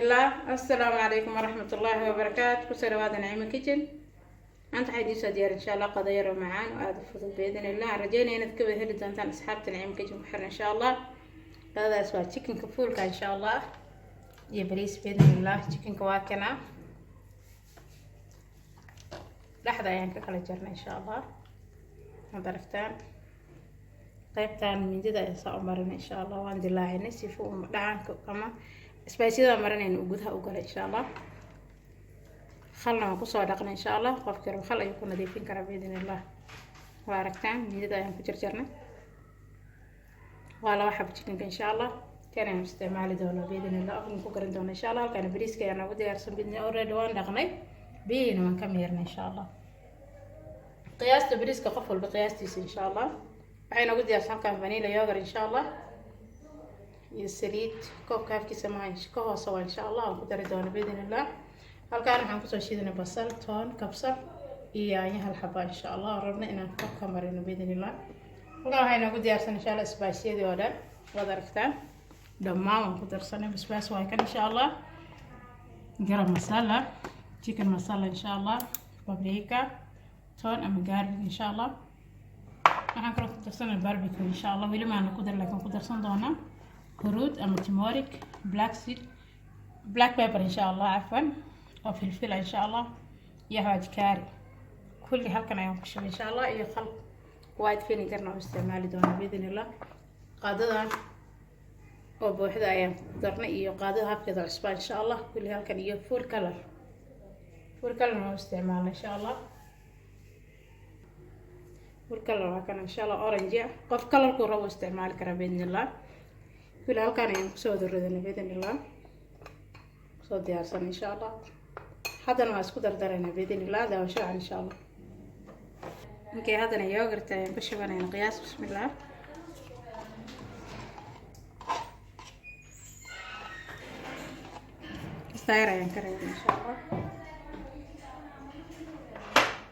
الله. السلام عليكم ورحمة الله وبركاته. كسر هذا نعيم كيتشن. أنت حيدي سدير إن شاء الله قضية معان وهذا فضل بإذن الله. رجينا نذكر هل دانتان أصحاب نعيم كيتشن بحر إن شاء الله. هذا أسوأ تشيكن كفول إن شاء الله. يبريس بإذن الله تشيكن كواكنا. لحظة يعني كلا جرنا إن شاء الله. هذا qaybtan mindida ay soo marin insha Allah waan dilaacinay si fuu dhacanka kama spice-da marinayna u gudaha u galay insha Allah khalna ku soo dhaqnay insha Allah qofkii rabo khal ay ku nadiifin kara biidinillah waa aragtaan mindida ayaan ku jarjarnay waa laba xab chicken insha Allah kana isticmaali doono biidinillah afku ku garin doono insha Allah halkan bariiska ayaan ugu diyaarsan bidna already waan dhaqnay biina waan ka meernay insha Allah qiyaasta bariiska qof walba qiyaastiisa insha Allah waxayna ugu diyaarsan kan vanilla yogurt insha Allah iyo saliid koob kaafkiisa maahan ka hoose waa insha Allah aan ku dari doono biidinillah halkaan waxaan ku soo shiidanay basal toon kabsar iyo yaanyo hal xabo insha Allah rabna inaan ka marino biidinillah halkaan waxayna ugu diyaarsan insha Allah spice-yadii oo dhan wad aragtaan dhammaan waan ku darsanay basbaas waa kan insha Allah garam masala chicken masala insha Allah paprika toon ama garlic insha Allah waxaan kala ku darsanay barbecue insha Allah weli ma aan ku dar laakiin ku darsan doona huruud ama turmeric black pepper insha Allah afwan oo filfil insha Allah iyo xawaaji kaari kulli halkan ayaan ku shubay insha Allah iyo khal white vinegar oo isticmaali doona biidinillah qaadadan oo buuxda ayaan ku darnay iyo qaadada habkeeda cusub insha Allah kulli halkan iyo food color oo isticmaalay insha Allah والكلر كان إن شاء الله أورنج قف كلر كورة واستعمال كرا بإذن الله كل هالكان ينقصوا الردن بإذن الله صوت يارسن إن شاء الله هذا ما أسكت درنا بإذن الله ده وشو إن شاء الله إنك هذا اليوغرت بشوفنا نقياس بسم الله استايرة ينكرر إن شاء الله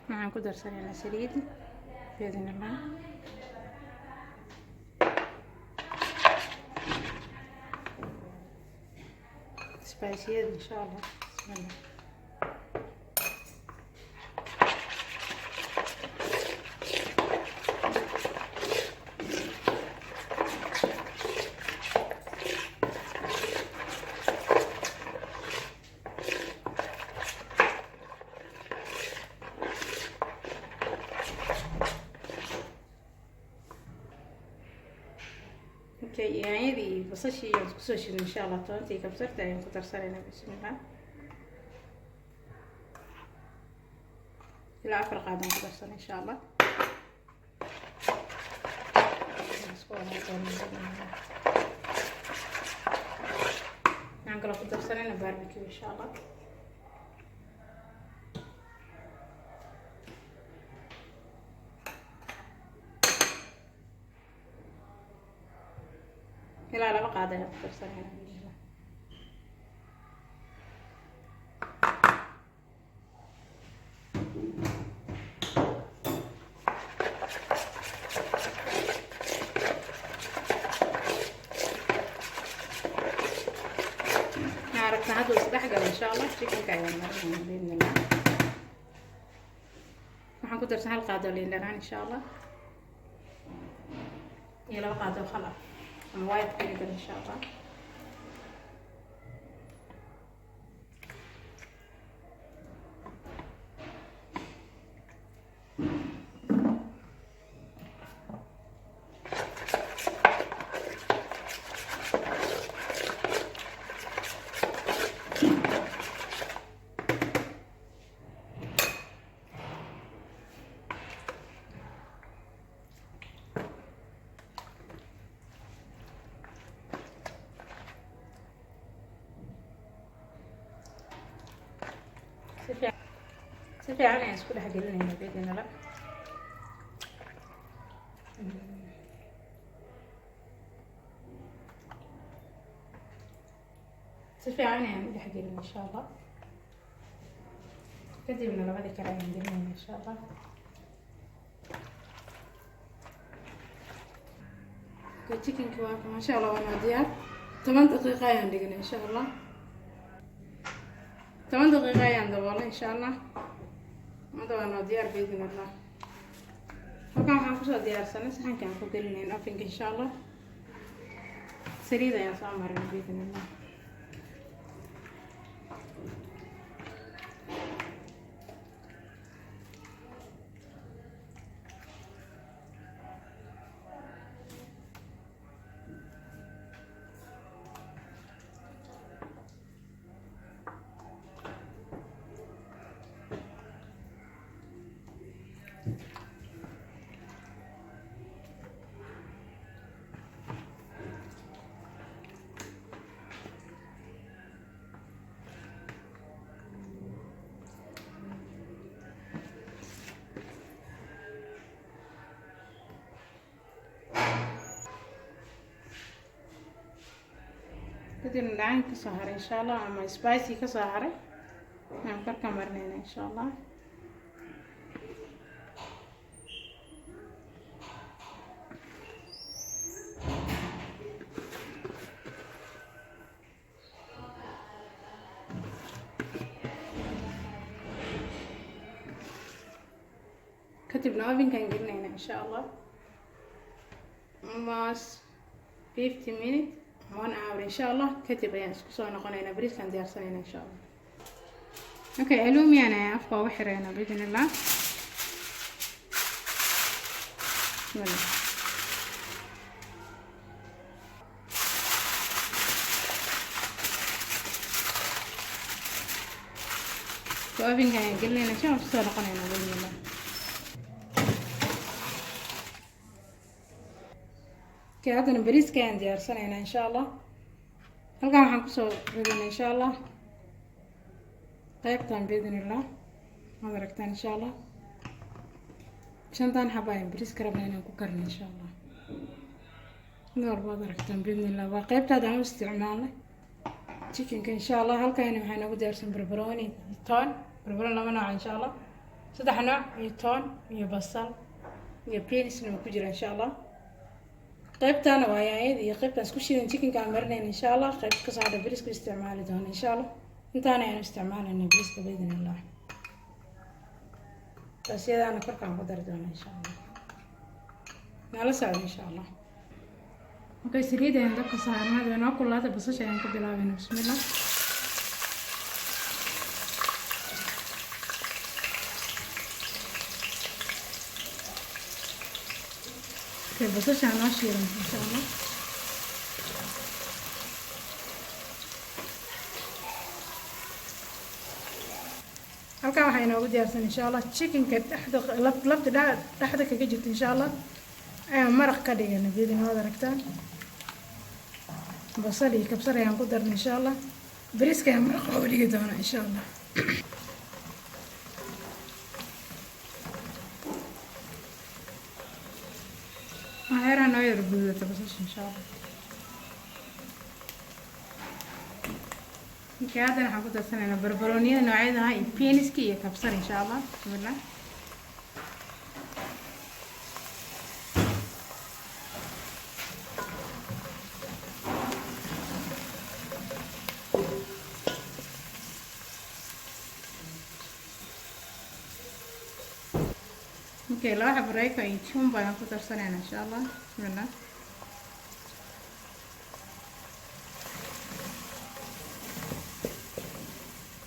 معنا كدر سنة سريد بإذن الله سبايسيات إن شاء الله بسم الله يعني هذه بصشي بصشي إن شاء الله تونتي كبسرت يعني كتر سرنا بسم الله لا أفرق هذا كتر سرنا إن شاء الله يعني كلا كتر سرنا باربيكيو إن شاء الله لا لا بقى هذا تفسر هنا عرفنا هذا وسدحقل إن شاء الله تشيكن كاين بإذن الله وحنكون درسنا القادة اللي لنا إن شاء الله يلا بقى هذا خلاص وايد كبير إن شاء الله سفي عني أسكت حق لنا هنا بيدنا لا سفي عني يعني حق لنا إن شاء الله كذي من لبعض كلام عندنا إن شاء الله كتشيكن كواك ما شاء الله وانا ديار 8 دقيقة عندنا إن شاء الله 10 دقيقة ayaan daboolay insha allah hadda waa noo diyaar biidin allah halkan waxaan kusoo diyaarsanay saxankaan ku gelinayn ovenka insha allah saliid ayaan soo marinay biidin allah kadibna dhacaan kasoo haray insha allah ama spicy kasoo haray aan karka marinayna insha allah kadibna ovenkaan gelinayna insha allah almost 50 minutes 1 hour insha allah kadib ayaan isku soo noqonaynaa bariiskaan diyaarsanayna insha allah okay alumiyan ayaan afka uga xiraynaa biidin illah ovenkaan ayaan gelinayna insha allah kusoo noqonaynaa biidin illah haddana bariiska ayaan diyaarsanaynaa insha allah halkan waxaan kusoo ridana insha allah qaybtan biidin illah waad aragtaan insha allah 5 xabo ayaan bariiska rabnaa inaan ku karno insha allah mid walba waad aragtaan biidin illah waa qaybtaada aan u isticmaalnay chickenka insha allah halkaani waxaa noogu diyaarsan barbarooni toon barbarooni 2 nooc insha allah 3 nooc iyo toon iyo basal iyo beansna ku jira insha allah qaybtaana waa yaayad iyo qaybtaan isku shiidan chickenka aan marinayna insha allah qayb ka soo hadha bariiska isticmaali doona insha allah intaana ayaan isticmaalayna bariiska biidin illah taasiyadaana korkaan ku dari doona insha allah nala socda insha allah okay saliid ayaan dabka saarnay hadda inoo kululaata basasha ayaan ka bilaabayna bismillah basasha noo shiilan insha allah halkan waxaa inoogu diyaarsan insha allah chickenka lafta dhexda kaga jirta insha allah ayaan maraq ka dhigana biidin waad aragtaan basal iyo kabsar ayaan ku darna insha allah bariiska ayaan maraq ooga dhigi doona insha allah waxyaaraha noo yar guudata basasha insha allah markii haddana waxaan ku darsanaynaa barbarooniyada noocyadaha iyo beaniska iyo kabsar insha allah bismillah okay 2 xabo reyko iyo chumbo ayaan ku darsanaynaa insha allah bismillah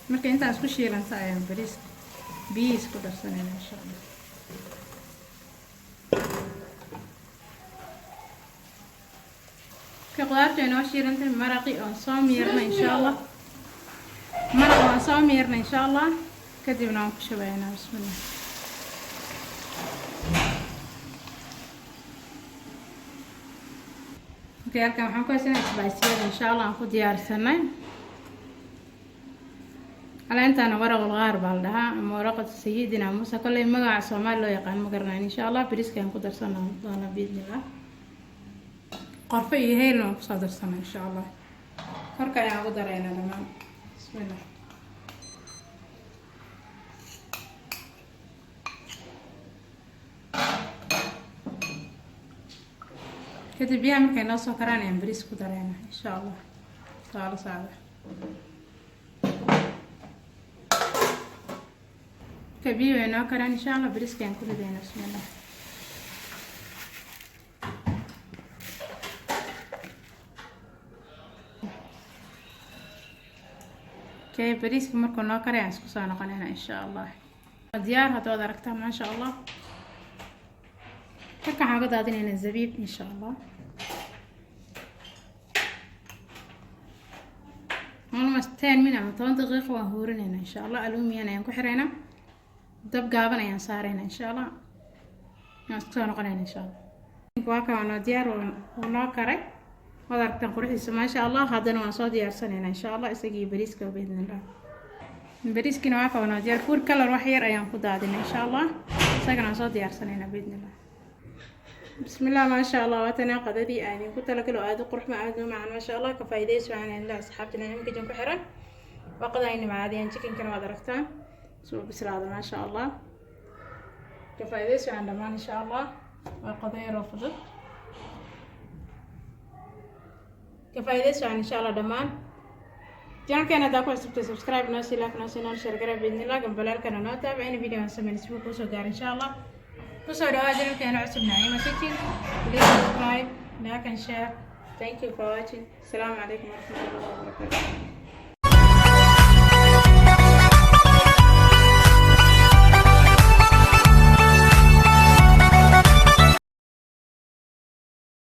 marka intaas ku shiilanta ayaan bariis biyihiis ku darsanaynaa insha allah ka qudaarta inoo shiilantay maraqi oon soo miirna insha allah maraq waan soo miirna insha allah kadibna waan ku shubaynaa bismillah okay halkan waxaan ku haysanaa isbaasiyada insha allah aan ku diyaarsanay caleentana waraq ulqaar baa la dhahaa ama waraqada sayidina muuse kolley magaca soomaali loo yaqaan ma garanayn insha allah bariiska aan ku darsana doona biidnillah qorfo iyo heelna waan kusoo darsana insha allah korka ayaan ugu daraynaa dhammaan bismillah kadib biyaha markay noo soo karaan ayaan bariis ku darayna insha allah taala saada كبير وناكر إن شاء الله بريسك يعني كل دينا بسم الله. كي بريسك مركو ناكر يعني سكسانا قنينا إن شاء الله. ديار هتو دركتها ما شاء الله. كان حاجة دادين الزبيب إن شاء الله. مستين منها متون دقيقة وهورنا إن شاء الله. ألومي أنا ينكو حرينا دب قابنا ينصارينا إن شاء الله. نستونا قنينا إن شاء الله. واكا وانا ديار وناكري ودركتها قرحيس ما شاء الله. هذا نواسو ديار سنين إن شاء الله. إساقي بريسك وبإذن الله. بريسك نواكا وانا ديار فور كلر وحير أيام قدادين إن شاء الله. إساقي نواسو ديار سنين بإذن الله. بسم الله ما شاء الله. واتنا قددي آني كنت لك لو آدو قرح ما آدو معنا ما شاء الله. كفايدة سواء الله أصحابتنا يمكن جنكو حرا وقضايني مع هذه chicken كانوا دركتان سوى بسرعة ما شاء الله. كفايدة سواء عندما إن شاء الله وقضايا رفضت كفايدة سواء إن شاء الله دمان جان كان داكو سبسكرايب ناسي لايك ناسي نون شير كرا بإذن الله قبل الكنا نوتا بأي فيديو نسمي نسبوك وسودار إن شاء الله. kusoo dhawaada كان عصبنا أي مسكين please subscribe like and share. Thank you for watching. السلام عليكم ورحمة الله وبركاته.